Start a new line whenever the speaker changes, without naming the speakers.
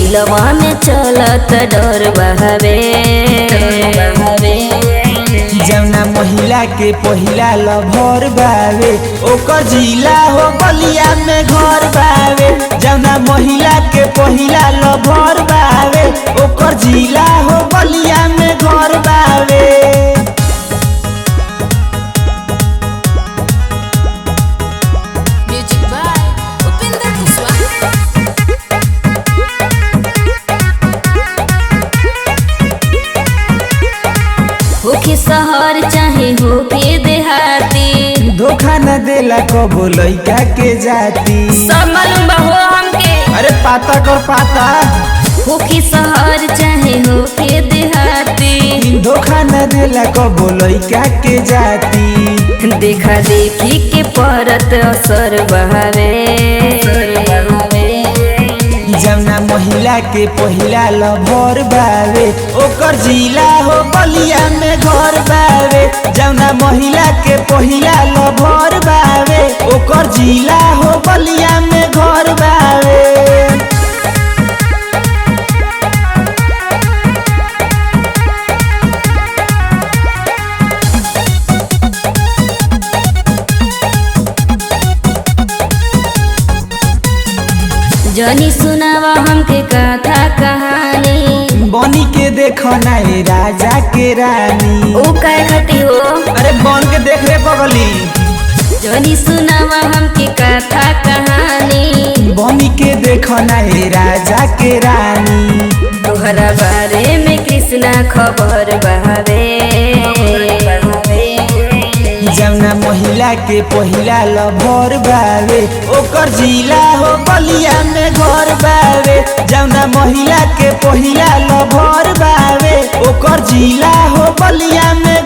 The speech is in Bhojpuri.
दिलवा में चलत डर बहावे।
जौना महिला के पहिला लभर बावे ओकर जिला हो बलिया में घर बावे। जौना महिला के पहिला लभर बावे ओकर जिला हो बलिया में घर बावे।
होके शहर चाहे होके देहाती,
धोखा न देला कबो लइका के जाती।
सब मालूम बा हो हमके।
अरे पाता कर पाता।
होके शहर चाहे होके देहाती,
धोखा न देला कबो लइका के जाती।
देखा देखी के परत असर बहावे।
जौना महिला के पहिला लभर बावे ओकर जिला हो बलिया में घर बावे। जौना महिला के पहिला लभर बावे ओकर जिला हो बलिया में घर बावे।
जनी सुनावा हमके कथा कहानी,
बनी के देखो ना ए राजा के रानी।
ओ काय खती हो।
अरे बन के देख रे बगली।
जनी सुनावा हमके कथा कहानी,
बनी के देखो ना ए राजा के रानी।
तोहरा बारे में कृष्णा खबर बहावे।
जौना महिला के पहिला लभर बावे ओकर जिला हो बलिया में घर बावे। जौना महिला के पहिला लभर बावे ओकर जिला हो बलिया में